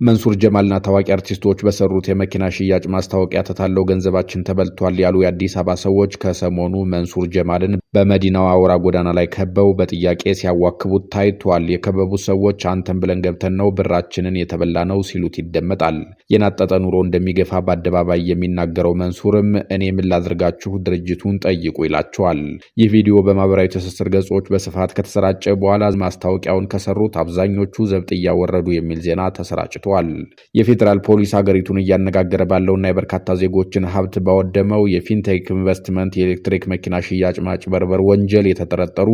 መንሱር ጀማልና ታዋቂ አርቲስቶች በሰሩት የመኪና ሽያጭ ማስታወቂያ ተታለው ገንዘባችን ተበልቷል ያሉ የአዲስ አበባ ሰዎች ከሰሞኑ መንሱር ጀማልን በመዲናው አውራ ጎዳና ላይ ከበው በጥያቄ ሲያዋክቡት ታይቷል። የከበቡት ሰዎች አንተን ብለን ገብተን ነው ብራችንን የተበላ ነው ሲሉት ይደመጣል። የናጠጠ ኑሮ እንደሚገፋ በአደባባይ የሚናገረው መንሱርም እኔ ምን ላድርጋችሁ ድርጅቱን ጠይቁ ይላቸዋል። ይህ ቪዲዮ በማህበራዊ ትስስር ገጾች በስፋት ከተሰራጨ በኋላ ማስታወቂያውን ከሰሩት አብዛኞቹ ዘብጥ እያወረዱ የሚል ዜና ተሰራጭቷል። የፌዴራል ፖሊስ ሀገሪቱን እያነጋገረ ባለውና የበርካታ ዜጎችን ሀብት ባወደመው የፊንቴክ ኢንቨስትመንት የኤሌክትሪክ መኪና ሽያጭ ማጭበርበር ወንጀል የተጠረጠሩ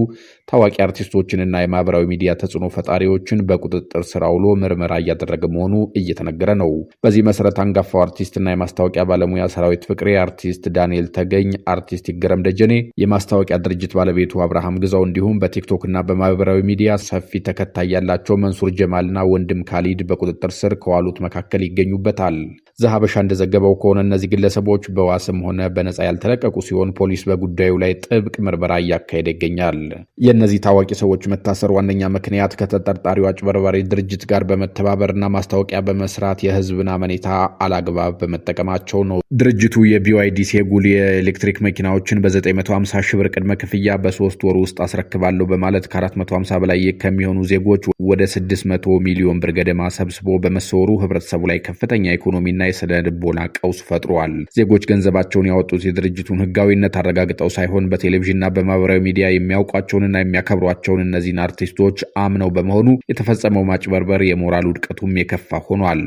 ታዋቂ አርቲስቶችንና የማህበራዊ ሚዲያ ተጽዕኖ ፈጣሪዎችን በቁጥጥር ስር አውሎ ምርመራ እያደረገ መሆኑ እየተነገረ ነው። በዚህ መሰረት አንጋፋው አርቲስትና የማስታወቂያ ባለሙያ ሰራዊት ፍቅሬ፣ አርቲስት ዳንኤል ተገኝ፣ አርቲስት ይገረም ደጀኔ፣ የማስታወቂያ ድርጅት ባለቤቱ አብርሃም ግዛው እንዲሁም በቲክቶክ እና በማህበራዊ ሚዲያ ሰፊ ተከታይ ያላቸው መንሱር ጀማልና ወንድም ካሊድ በቁጥጥር ስር ከዋሉት መካከል ይገኙበታል። ዘሀበሻ እንደዘገበው ከሆነ እነዚህ ግለሰቦች በዋስም ሆነ በነጻ ያልተለቀቁ ሲሆን ፖሊስ በጉዳዩ ላይ ጥብቅ ምርመራ እያካሄደ ይገኛል። የእነዚህ ታዋቂ ሰዎች መታሰር ዋነኛ ምክንያት ከተጠርጣሪው አጭበርባሪ ድርጅት ጋር በመተባበርና ማስታወቂያ በመስራት የህዝብን አመኔታ አላግባብ በመጠቀማቸው ነው። ድርጅቱ የቢዋይዲ ሴጉል የኤሌክትሪክ መኪናዎችን በ950 ሺህ ብር ቅድመ ክፍያ በ3 ወር ውስጥ አስረክባለሁ በማለት ከ450 በላይ ከሚሆኑ ዜጎች ወደ 600 ሚሊዮን ብር ገደማ ሰብስቦ በመሰወሩ ህብረተሰቡ ላይ ከፍተኛ ኢኮኖሚና የስነ ልቦና ቀውስ ፈጥሯል። ዜጎች ገንዘባቸውን ያወጡት የድርጅቱን ህጋዊነት አረጋግጠው ሳይሆን በቴሌቪዥንና በማህበራዊ ሚዲያ የሚያውቋቸውንና የሚያከብሯቸውን እነዚህን አርቲስቶች አምነው በመሆኑ የተፈጸመው ማጭበርበር የሞራል ውድቀቱም የከፋ ሆኗል።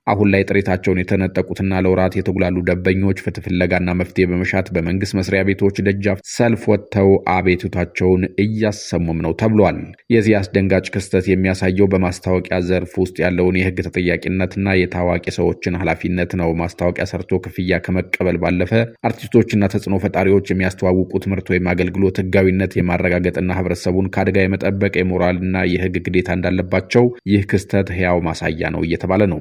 አሁን ላይ ጥሪታቸውን የተነጠቁትና ለወራት የተጉላሉ ደንበኞች ፍትህ ፍለጋና መፍትሄ በመሻት በመንግስት መስሪያ ቤቶች ደጃፍ ሰልፍ ወጥተው አቤቱታቸውን እያሰሙም ነው ተብሏል። የዚህ አስደንጋጭ ክስተት የሚያሳየው በማስታወቂያ ዘርፍ ውስጥ ያለውን የህግ ተጠያቂነትና የታዋቂ ሰዎችን ኃላፊነት ነው። ማስታወቂያ ሰርቶ ክፍያ ከመቀበል ባለፈ አርቲስቶችና ተጽዕኖ ፈጣሪዎች የሚያስተዋውቁት ምርት ወይም አገልግሎት ህጋዊነት የማረጋገጥና ህብረተሰቡን ከአደጋ የመጠበቅ የሞራልና የህግ ግዴታ እንዳለባቸው ይህ ክስተት ህያው ማሳያ ነው እየተባለ ነው።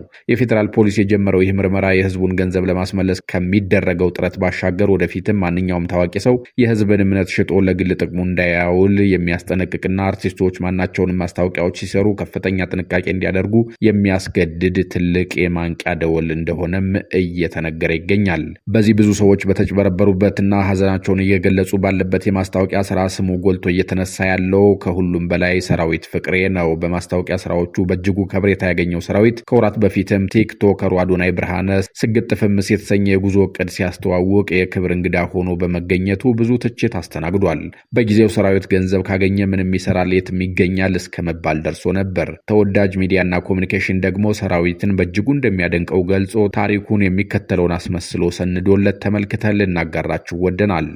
የፌዴራል ፖሊስ የጀመረው ይህ ምርመራ የህዝቡን ገንዘብ ለማስመለስ ከሚደረገው ጥረት ባሻገር ወደፊትም ማንኛውም ታዋቂ ሰው የህዝብን እምነት ሽጦ ለግል ጥቅሙ እንዳያውል የሚያስጠነቅቅና አርቲስቶች ማናቸውንም ማስታወቂያዎች ሲሰሩ ከፍተኛ ጥንቃቄ እንዲያደርጉ የሚያስገድድ ትልቅ የማንቂያ ደወል እንደሆነም እየተነገረ ይገኛል። በዚህ ብዙ ሰዎች በተጭበረበሩበትና ሀዘናቸውን እየገለጹ ባለበት የማስታወቂያ ስራ ስሙ ጎልቶ እየተነሳ ያለው ከሁሉም በላይ ሰራዊት ፍቅሬ ነው። በማስታወቂያ ስራዎቹ በእጅጉ ከብሬታ ያገኘው ሰራዊት ከወራት በፊትም ቲክቶከሩ አዶናይ ብርሃነ ስግጥ ፍምስ የተሰኘ የጉዞ እቅድ ሲያስተዋውቅ የክብር እንግዳ ሆኖ በመገኘቱ ብዙ ትችት አስተናግዷል። በጊዜው ሰራዊት ገንዘብ ካገኘ ምንም ይሰራል የትም ይገኛል እስከ መባል ደርሶ ነበር። ተወዳጅ ሚዲያና ኮሚኒኬሽን ደግሞ ሰራዊትን በእጅጉ እንደሚያደንቀው ገልጾ ታሪኩን የሚከተለውን አስመስሎ ሰንዶለት ተመልክተን ልናጋራችሁ ወደናል።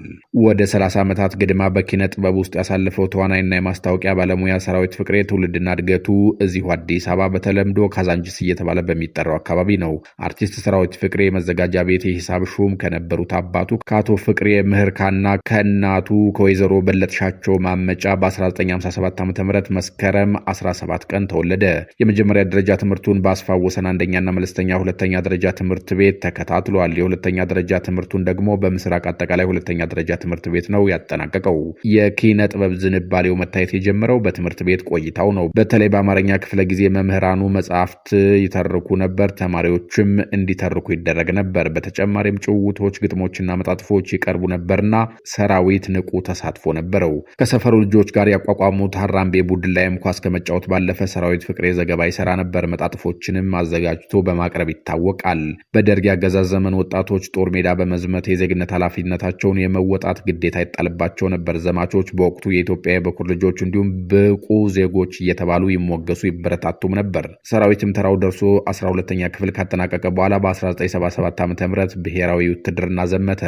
ወደ 30 ዓመታት ግድማ በኪነ ጥበብ ውስጥ ያሳለፈው ተዋናይና የማስታወቂያ ባለሙያ ሰራዊት ፍቅሬ ትውልድና እድገቱ እዚሁ አዲስ አበባ በተለምዶ ካዛንጅስ እየተባለ በሚጠራው አካባቢ ነው። አርቲስት ሰራዊት ፍቅሬ መዘጋጃ ቤት የሂሳብ ሹም ከነበሩት አባቱ ከአቶ ፍቅሬ ምህርካና ከእናቱ ከወይዘሮ በለጥሻቸው ማመጫ በ1957 ዓ.ም መስከረም 17 ቀን ተወለደ። የመጀመሪያ ደረጃ ትምህርቱን በአስፋው ወሰን አንደኛና መለስተኛ ሁለተኛ ደረጃ ትምህርት ቤት ተከታትሏል። የሁለተኛ ደረጃ ትምህርቱን ደግሞ በምስራቅ አጠቃላይ ሁለተኛ ደረጃ ትምህርት ቤት ነው ያጠናቀቀው። የኪነ ጥበብ ዝንባሌው መታየት የጀመረው በትምህርት ቤት ቆይታው ነው። በተለይ በአማርኛ ክፍለ ጊዜ መምህራኑ መጽሐፍት ይተርኩ ነበር፣ ተማሪዎችም እንዲተርኩ ይደረግ ነበር። በተጨማሪም ጭውውቶች፣ ግጥሞችና መጣጥፎች ይቀርቡ ነበርና ሰራዊት ንቁ ተሳትፎ ነበረው። ከሰፈሩ ልጆች ጋር ያቋቋሙት ሀራምቤ ቡድን ላይም ኳስ ከመጫወት ባለፈ ሰራዊት ፍቅሬ ዘገባ ይሰራ ነበር። መጣጥፎችንም አዘጋጅቶ በማቅረብ ይታወቃል። በደርግ አገዛዝ ዘመን ወጣቶች ጦር ሜዳ በመዝመት የዜግነት ኃላፊነታቸውን የመወጣት ግዴታ ይጣልባቸው ነበር። ዘማቾች በወቅቱ የኢትዮጵያ የበኩር ልጆች እንዲሁም ብቁ ዜጎች እየተባሉ ይሞገሱ ይበረታቱም ነበር። ሰራዊትም ተራው ደርሶ 12ኛ ክፍል ካጠናቀቀ በኋላ በ1977 ዓ.ም ብሔራዊ ውትድርና ዘመተ።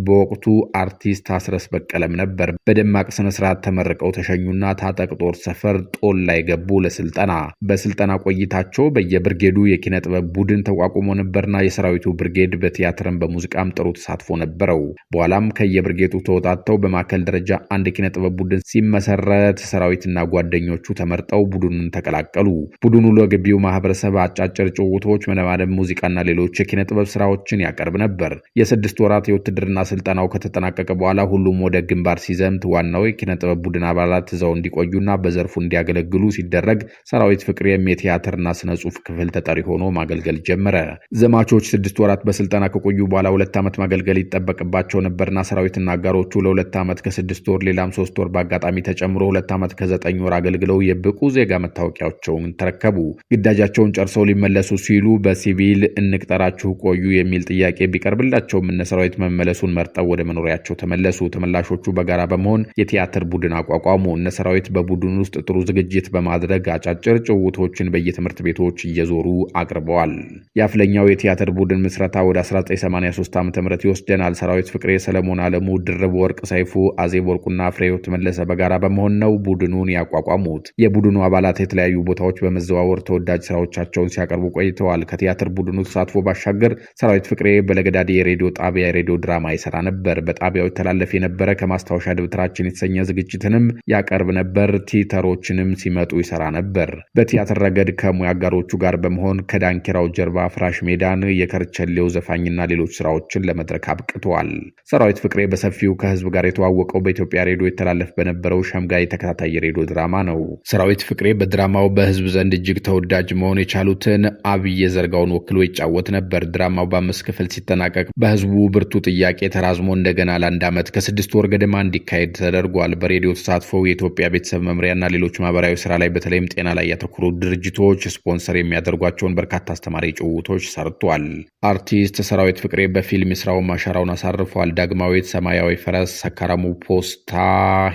በወቅቱ አርቲስት አስረስ በቀለም ነበር። በደማቅ ስነ ስርዓት ተመርቀው ተሸኙና ታጠቅ ጦር ሰፈር ጦል ላይ ገቡ ለስልጠና። በስልጠና ቆይታቸው በየብርጌዱ የኪነ ጥበብ ቡድን ተቋቁሞ ነበርና የሰራዊቱ ብርጌድ በቲያትርም በሙዚቃም ጥሩ ተሳትፎ ነበረው። በኋላም ከየብርጌዱ ተወጣተው በማዕከል ደረጃ አንድ ኪነ ጥበብ ቡድን ሲመሰረት ሰራዊትና ጓደኞቹ ተመርጠው ቡድኑን ተቀላቀሉ። ቡድኑ ለግቢው ማህበረሰብ አጫጭር ጭውውቶች፣ መነባነብ፣ ሙዚቃና ሌሎች የኪነ ጥበብ ስራዎችን ያቀርብ ነበር። የ6 ወራት የውትድርና ስልጠናው ከተጠናቀቀ በኋላ ሁሉም ወደ ግንባር ሲዘምት ዋናው የኪነ ጥበብ ቡድን አባላት እዛው እንዲቆዩና በዘርፉ እንዲያገለግሉ ሲደረግ ሰራዊት ፍቅሬም የቲያትርና ስነ ጽሑፍ ክፍል ተጠሪ ሆኖ ማገልገል ጀመረ። ዘማቾች 6 ወራት በስልጠና ከቆዩ በኋላ 2 ዓመት ማገልገል ይጠበቅባቸው ነበርና ሰራዊትና አጋሮቹ ለ2 ዓመት ከ6 ወር ሌላም 3 ወር በአጋጣሚ ተጨምሮ 2 ዓመት ከ9 ወር አገልግለው የብቁ ዜጋ መታወቂያቸውን ተረከቡ። ግዳጃቸውን ጨርሰው ሊመለሱ ሲሉ በሲቪል እንቅጠራችሁ ቆዩ የሚል ጥያቄ ቢቀርብላቸውም እነ ሰራዊት መመለሱን መርጠው ወደ መኖሪያቸው ተመለሱ። ተመላሾቹ በጋራ በመሆን የቲያትር ቡድን አቋቋሙ። እነ ሰራዊት በቡድን ውስጥ ጥሩ ዝግጅት በማድረግ አጫጭር ጭውውቶችን በየትምህርት ቤቶች እየዞሩ አቅርበዋል። የአፍለኛው የቲያትር ቡድን ምስረታ ወደ 1983 ዓ.ም ይወስደናል። ሰራዊት ፍቅሬ፣ ሰለሞን አለሙ፣ ድርብ ወርቅ ሰይፉ፣ አዜብ ወርቁና ፍሬህይወት መለሰ በጋራ በመሆን ነው ቡድኑን ያቋቋሙት። የቡድኑ አባላት የተለያዩ ቦታዎች በመዘዋወር ተወዳጅ ስራዎቻቸውን ሲያቀርቡ ቆይተዋል። ከቲያትር ቡድኑ ተሳትፎ ባሻገር ሰራዊት ፍቅሬ በለገዳዲ የሬዲዮ ጣቢያ የሬዲዮ ድራማ ይሰራ ነበር። በጣቢያው ተላለፍ የነበረ ከማስታወሻ ደብተራችን የተሰኘ ዝግጅትንም ያቀርብ ነበር። ቲተሮችንም ሲመጡ ይሰራ ነበር። በቲያትር ረገድ ከሙያ አጋሮቹ ጋር በመሆን ከዳንኪራው ጀርባ ፍራሽ ሜዳን፣ የከርቸሌው ዘፋኝና ሌሎች ስራዎችን ለመድረክ አብቅተዋል። ሰራዊት ፍቅሬ በሰፊው ከህዝብ ጋር የተዋወቀው በኢትዮጵያ ሬዲዮ የተላለፍ በነበረው ሸምጋይ ተከታታይ የሬዲዮ ድራማ ነው። ሰራዊት ፍቅሬ በድራማው በህዝብ ዘንድ እጅግ ተወዳጅ መሆን የቻሉትን አብይ ዘርጋውን ወክሎ ይጫወት ነበር። ድራማው በ5 ክፍል ሲጠናቀቅ በህዝቡ ብርቱ ጥያቄ ተራዝሞ እንደገና ለ1 ዓመት ከ6 ወር ገደማ እንዲካሄድ ተደርጓል። በሬዲዮ ተሳትፎ የኢትዮጵያ ቤተሰብ መምሪያና ሌሎች ማህበራዊ ስራ ላይ በተለይም ጤና ላይ ያተኮሩ ድርጅቶች ስፖንሰር የሚያደርጓቸውን በርካታ አስተማሪ ጭውውቶች ሰርቷል። አርቲስት ሰራዊት ፍቅሬ በፊልም ስራው ማሻራውን አሳርፏል። ዳግማዊት፣ ሰማያዊ ፈረስ፣ ሰካራሙ ፖስታ፣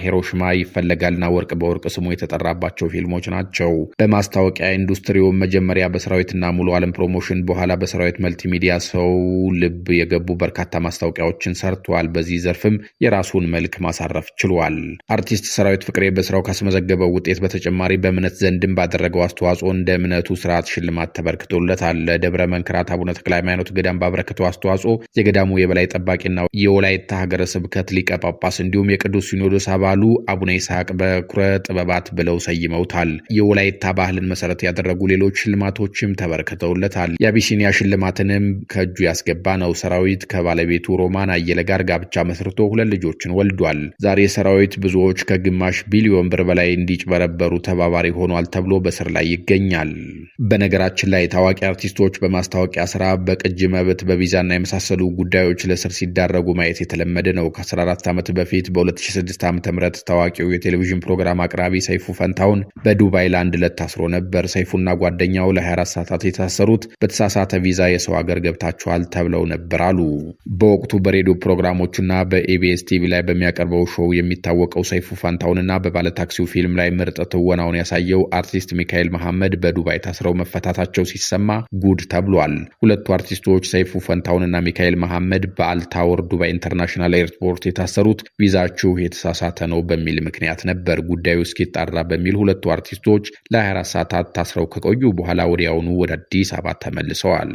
ሂሮሽማ፣ ይፈለጋልና ወርቅ በወርቅ ስሙ የተጠራባቸው ፊልሞች ናቸው። በማስታወቂያ ኢንዱስትሪው መጀመሪያ በሰራዊትና ሙሉ ዓለም ፕሮሞሽን በኋላ በሰራዊት መልቲሚዲያ ሰው ልብ የገቡ በርካታ ማስታወቂያዎችን ሰርቷል። በዚህ ዘርፍም የራሱን መልክ ማሳረፍ ችሏል። አርቲስት ሰራዊት ፍቅሬ በስራው ካስመዘገበው ውጤት በተጨማሪ በእምነት ዘንድም ባደረገው አስተዋጽኦ እንደ እምነቱ ስርዓት ሽልማት ተበርክቶለታል። ለደብረ መንክራት አቡነ ተክለ ሃይማኖት ገዳም ባበረከተው አስተዋጽኦ የገዳሙ የበላይ ጠባቂና የወላይታ ሀገረ ስብከት ሊቀ ጳጳስ እንዲሁም የቅዱስ ሲኖዶስ አባሉ አቡነ ይስሐቅ በኩረ ጥበባት ብለው ሰይመውታል። የወላይታ ባህልን መሰረት ያደረጉ ሌሎች ሽልማቶችም ተበርክተውለታል። የአቢሲኒያ ሽልማትንም ከእጁ ያስገባ ነው። ሰራዊት ከባለቤቱ ሮማን አየለ ጋር ጋብቻ መስርቶ 2 ልጆችን ወልዷል። ዛሬ ሰራዊት ብዙዎች ከግማሽ ቢሊዮን ብር በላይ እንዲጭበረበሩ ተባባሪ ሆኗል ተብሎ በስር ላይ ይገኛል። በነገራችን ላይ ታዋቂ አርቲስቶች በማስታወቂያ ስራ፣ በቅጂ መብት፣ በቪዛና የመሳሰሉ ጉዳዮች ለስር ሲዳረጉ ማየት የተለመደ ነው። ከ14 ዓመት በፊት በ2006 ዓ.ም ታዋቂው የቴሌቪዥን ፕሮግራም አቅራቢ ሰይፉ ፈንታውን በዱባይ ለ1 ዕለት ታስሮ ነበር። ሰይፉና ጓደኛው ለ24 ሰዓታት የታሰሩት በተሳሳተ ቪዛ የሰው ሀገር ገብታቸዋል ተብለው ነበር አሉ። በወቅቱ በሬዲዮ ፕሮግራሞችና በኢቢኤስ ቲቪ ላይ በሚያቀርበው ሾው የሚታወቀው ሰይፉ ፈንታውንና በባለታክሲው ፊልም ላይ ምርጥ ትወናውን ያሳየው አርቲስት ሚካኤል መሐመድ በዱባይ ታስረው መፈታታቸው ሲሰማ ጉድ ተብሏል። ሁለቱ አርቲስቶች ሰይፉ ፈንታውንና ሚካኤል መሐመድ በአልታወር ዱባይ ኢንተርናሽናል ኤርፖርት የታሰሩት ቪዛችሁ የተሳሳተ ነው በሚል ምክንያት ነበር። ጉዳዩ እስኪጣራ በሚል ሁለቱ አርቲስቶች ለ24 ሰዓታት ታስረው ከቆዩ በኋላ ወዲያውኑ ወደ አዲስ አበባ ተመልሰዋል።